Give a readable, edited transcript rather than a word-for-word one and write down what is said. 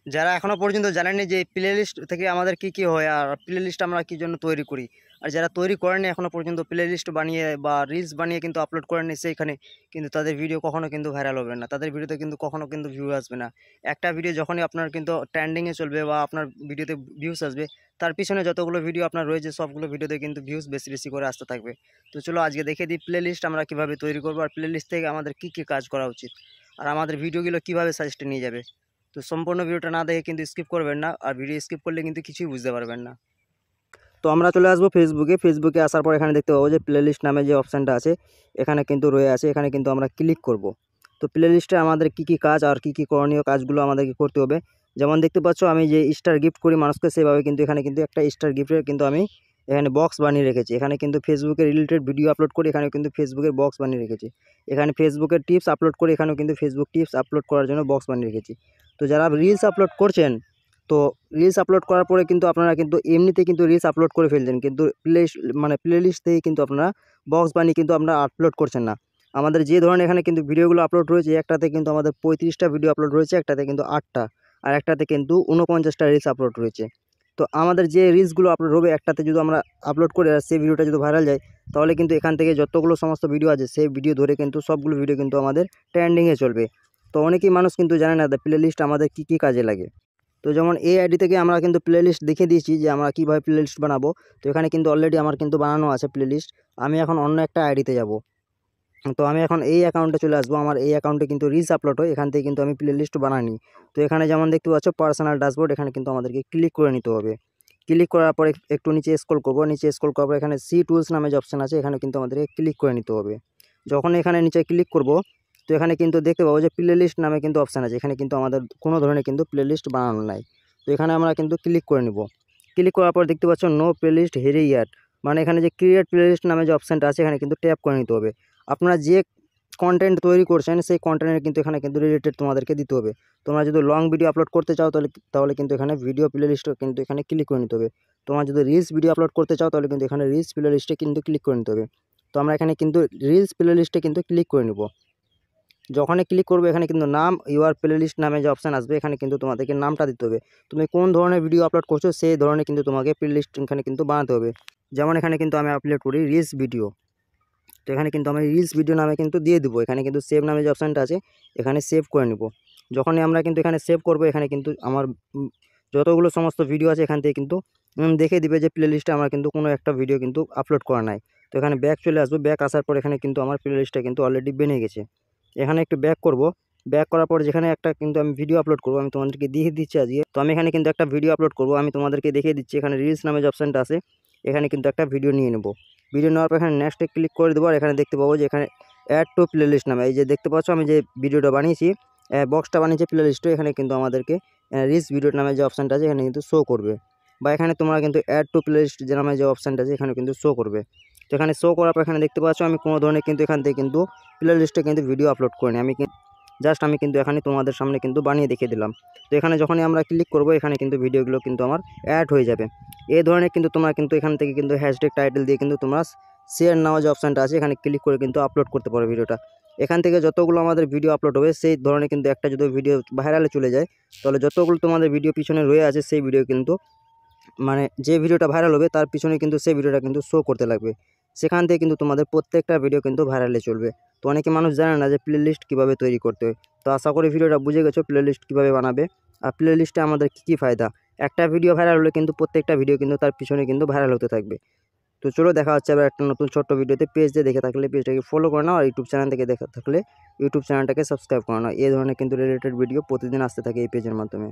যারা এখনো পর্যন্ত জানেনি যে প্লে লিস্ট থেকে আমাদের কি কি হয় আর প্লে লিস্ট আমরা কি জন্য তৈরি করি, আর যারা তৈরি করেনি এখনো পর্যন্ত প্লে লিস্ট বানিয়ে বা রিলস বানিয়ে কিন্তু আপলোড করেনি সেইখানে, কিন্তু তাদের ভিডিও কখনো কিন্তু ভাইরাল হবে না, তাদের ভিডিওতে কিন্তু কখনো কিন্তু ভিউ আসবে না। একটা ভিডিও যখনই আপনার কিন্তু ট্রেন্ডিংয়ে চলবে বা আপনার ভিডিওতে ভিউস আসবে, তার পিছনে যতগুলো ভিডিও আপনার রয়েছে সবগুলো ভিডিওতে কিন্তু ভিউস বেশি বেশি করে আসতে থাকবে। তো চলো আজকে দেখে দিই প্লে লিস্ট আমরা কীভাবে তৈরি করবো আর প্লে লিস্ট থেকে আমাদের কী কী কাজ করা উচিত আর আমাদের ভিডিওগুলো কীভাবে সাজেস্টে নিয়ে যাবে। তো সম্পূর্ণ ভিডিওটা না দেখে কিন্তু স্কিপ করবেন না, আর ভিডিও স্কিপ করলে কিন্তু কিছুই বুঝতে পারবেন না। তো আমরা চলে আসবো ফেসবুকে আসার পর এখানে দেখতে পাবো যে প্লেলিস্ট নামে যে অপশানটা আছে এখানে কিন্তু রয়ে আছে, এখানে কিন্তু আমরা ক্লিক করব। তো প্লেলিস্টে আমাদের কি কি কাজ আর কি কি করণীয় কাজগুলো আমাদেরকে করতে হবে, যেমন দেখতে পাচ্ছ আমি যে স্টার গিফট করি মানুষকে সেভাবে কিন্তু এখানে কিন্তু একটা স্টার গিফটের কিন্তু আমি এখানে বক্স বানিয়ে রেখেছি। এখানে কিন্তু ফেসবুকের রিলেটেড ভিডিও আপলোড করি, এখানে কিন্তু ফেসবুকের বক্স বানিয়ে রেখেছি। এখানে ফেসবুকের টিপস আপলোড করি, এখানেও কিন্তু ফেসবুক টিপস আপলোড করার জন্য বক্স বানিয়ে রেখেছি। তো যারা রিলস আপলোড করছেন, তো রিলস আপলোড করার পরে কিন্তু আপনারা কিন্তু এমনিতে কিন্তু রিলস আপলোড করে ফেলছেন, কিন্তু প্লেলিস্ট থেকে কিন্তু আপনারা বক্স বানিয়ে কিন্তু আপনারা আপলোড করছেন না। আমাদের যে ধরনের এখানে কিন্তু ভিডিওগুলো আপলোড রয়েছে, একটাতে কিন্তু আমাদের 35টা ভিডিও আপলোড রয়েছে, একটাতে কিন্তু 8টা, আর একটাতে কিন্তু 49টা রিলস আপলোড রয়েছে। তো আমাদের যে রিলসগুলো আপলোড হবে একটাতে যদি আমরা আপলোড করে আর সেই ভিডিওটা যদি ভাইরাল যায়, তাহলে কিন্তু এখান থেকে যতগুলো সমস্ত ভিডিও আছে সেই ভিডিও ধরে কিন্তু সবগুলো ভিডিও কিন্তু আমাদের ট্রেন্ডিংয়ে চলবে। তো অনেকেই মানুষ কিন্তু জানে না প্লেলিস্ট আমাদের কী কী কাজে লাগে। তো যেমন এই আইডি থেকে আমরা কিন্তু প্লেলিস্ট দেখে দিয়েছি যে আমরা কীভাবে প্লেলিস্ট বানাবো। তো এখানে কিন্তু অলরেডি আমার কিন্তু বানানো আছে প্লেলিস্ট। আমি এখন অন্য একটা আইডিতে যাব। তো আমি এখন এই অ্যাকাউন্টে চলে আসবো। আমার এই অ্যাকাউন্টে কিন্তু রিলস আপলোড হয়, এখান থেকে কিন্তু আমি প্লেলিস্ট বানাইনি। তো এখানে যেমন দেখতে পাচ্ছ পার্সোনাল ড্যাশবোর্ড, এখানে কিন্তু আমাদেরকে ক্লিক করে নিতে হবে। ক্লিক করার পরে একটু নিচে স্ক্রল করব, নিচে স্ক্রল করার পর এখানে সি টুলস নামে যে অপশান আছে এখানে কিন্তু আমাদেরকে ক্লিক করে নিতে হবে। যখন এখানে নিচে ক্লিক করব, তো এখানে কিন্তু দেখতে পাবো যে প্লেলিস্ট নামে কিন্তু অপশান আছে, এখানে কিন্তু আমাদের কোনো ধরনের কিন্তু প্লেলিস্ট বানানো নাই। তো এখানে আমরা কিন্তু ক্লিক করে নিব। ক্লিক করার পর দেখতে পাচ্ছ নো প্লেলিস্ট হেরে ইয়ার, মানে এখানে যে ক্রিয়েট প্লেলিস্ট নামে যে অপশানটা আছে এখানে কিন্তু ট্যাপ করে নিতে হবে। আপনারা যে কন্টেন্ট তৈরি করছেন সেই কন্টেন্টের কিন্তু এখানে কিন্তু রিলেটেড তোমাদেরকে দিতে হবে। তোমরা যদি লং ভিডিও আপলোড করতে চাও তাহলে কিন্তু এখানে ভিডিও প্লেলিস্টে কিন্তু এখানে ক্লিক করে নিতে হবে। তোমরা যদি রিলস ভিডিও আপলোড করতে চাও তাহলে কিন্তু এখানে রিলস প্লেলিস্টে কিন্তু ক্লিক করে নিতে হবে। তো আমরা এখানে কিন্তু রিলস প্লেলিস্টে কিন্তু ক্লিক করে নেব। যখনই ক্লিক করবে এখানে কিন্তু নাম ইউর প্লেলিস্ট নামে যে অপশান আসবে এখানে কিন্তু তোমাদেরকে নামটা দিতে হবে। তুমি কোন ধরনের ভিডিও আপলোড করছো সেই ধরনের কিন্তু তোমাকে প্লেলিস্ট এখানে কিন্তু বানাতে হবে। যেমন এখানে কিন্তু আমি আপলোড করি রিলস ভিডিও, তো এখানে কিন্তু আমি রিলস ভিডিও নামে কিন্তু দিয়ে দেবো। এখানে কিন্তু সেভ নামে যে অপশানটা আছে এখানে সেভ করে নেব। যখনই আমরা কিন্তু এখানে সেভ করব এখানে কিন্তু আমার যতগুলো সমস্ত ভিডিও আছে এখান থেকে কিন্তু দেখে দিবে যে প্লেলিস্টে আমার কিন্তু কোনো একটা ভিডিও কিন্তু আপলোড করা নাই। তো এখানে ব্যাক চলে আসবো, ব্যাক আসার পর এখানে কিন্তু আমার প্লেলিস্টটা কিন্তু অলরেডি বেনে গেছে। এখানে একটু ব্যাক করব, ব্যাক করার পর যেখানে একটা কিন্তু আমি ভিডিও আপলোড করব আমি তোমাদেরকে দিয়ে দিচ্ছি আজকে। তো আমি এখানে কিন্তু একটা ভিডিও আপলোড করব, আমি তোমাদেরকে দেখিয়ে দিচ্ছি। এখানে রিলস নামে যে অপশানটা আছে এখানে কিন্তু একটা ভিডিও নিয়ে নেব। ভিডিও নেওয়ার পর এখানে নেক্সটে ক্লিক করে দেবো, আর এখানে দেখতে পাবো যে এখানে অ্যাড টু প্লেলিস্ট নামে এই যে দেখতে পাচ্ছ আমি যে ভিডিওটা বানিয়েছি বক্সটা বানিয়েছি প্লেলিস্টে, এখানে কিন্তু আমাদেরকে রিলস ভিডিও নামে যে অপশানটা আছে এখানে কিন্তু শো করবে, বা এখানে তোমরা কিন্তু অ্যাড টু প্লেলিস্ট যে নামে যে অপশানটা আছে এখানে কিন্তু শো করবে। তো এখানে শো করার পর এখানে দেখতে পাচ্ছ আমি কোনো ধরনের কিন্তু এখান থেকে কিন্তু প্লেলিস্টে কিন্তু ভিডিও আপলোড করিনি, আমি আমি কিন্তু এখানে তোমাদের সামনে কিন্তু বানিয়ে দেখিয়ে দিলাম। তো এখানে যখনই আমরা ক্লিক করব এখানে কিন্তু ভিডিওগুলো কিন্তু আমার অ্যাড হয়ে যাবে। এই ধরনের কিন্তু তোমরা কিন্তু এখান থেকে কিন্তু হ্যাশট্যাগ টাইটেল দিয়ে কিন্তু তোমরা শেয়ার নাও যে অপশানটা আছে এখানে ক্লিক করে কিন্তু আপলোড করতে পারো ভিডিওটা। এখান থেকে যতগুলো আমাদের ভিডিও আপলোড হবে সেই ধরনের কিন্তু একটা যদি ভিডিও ভাইরালে চলে যায় তাহলে যতগুলো তোমাদের ভিডিও পিছনে রয়ে আছে সেই ভিডিও কিন্তু মানে যে ভিডিওটা ভাইরাল হবে তার পিছনে কিন্তু সেই ভিডিওটা কিন্তু শো করতে লাগবে। সেখান থেকে কিন্তু তোমাদের প্রত্যেকটা ভিডিও কিন্তু ভাইরালে চলবে। তো অনেকে মানুষ জানে না যে প্লেলিস্ট কীভাবে তৈরি করতে হয়। তো আশা করি ভিডিওটা বুঝে গেছো প্লেলিস্ট কীভাবে বানাবে আর প্লেলিস্টে আমাদের কী কী ফায়দা। একটা ভিডিও ভাইরাল হলে কিন্তু প্রত্যেকটা ভিডিও কিন্তু তার পিছনে কিন্তু ভাইরাল হতে থাকবে। তো চলো দেখা হচ্ছে আবার একটা নতুন ছোট্ট ভিডিওতে। পেজ দিয়ে দেখে থাকলে পেজটাকে ফলো করে নাও, আর ইউটিউব চ্যানেল থেকে দেখে থাকলে ইউটিউব চ্যানেলটাকে সাবস্ক্রাইব করে নাও। এই ধরনের কিন্তু রিলেটেড ভিডিও প্রতিদিন আসতে থাকে এই পেজের মাধ্যমে।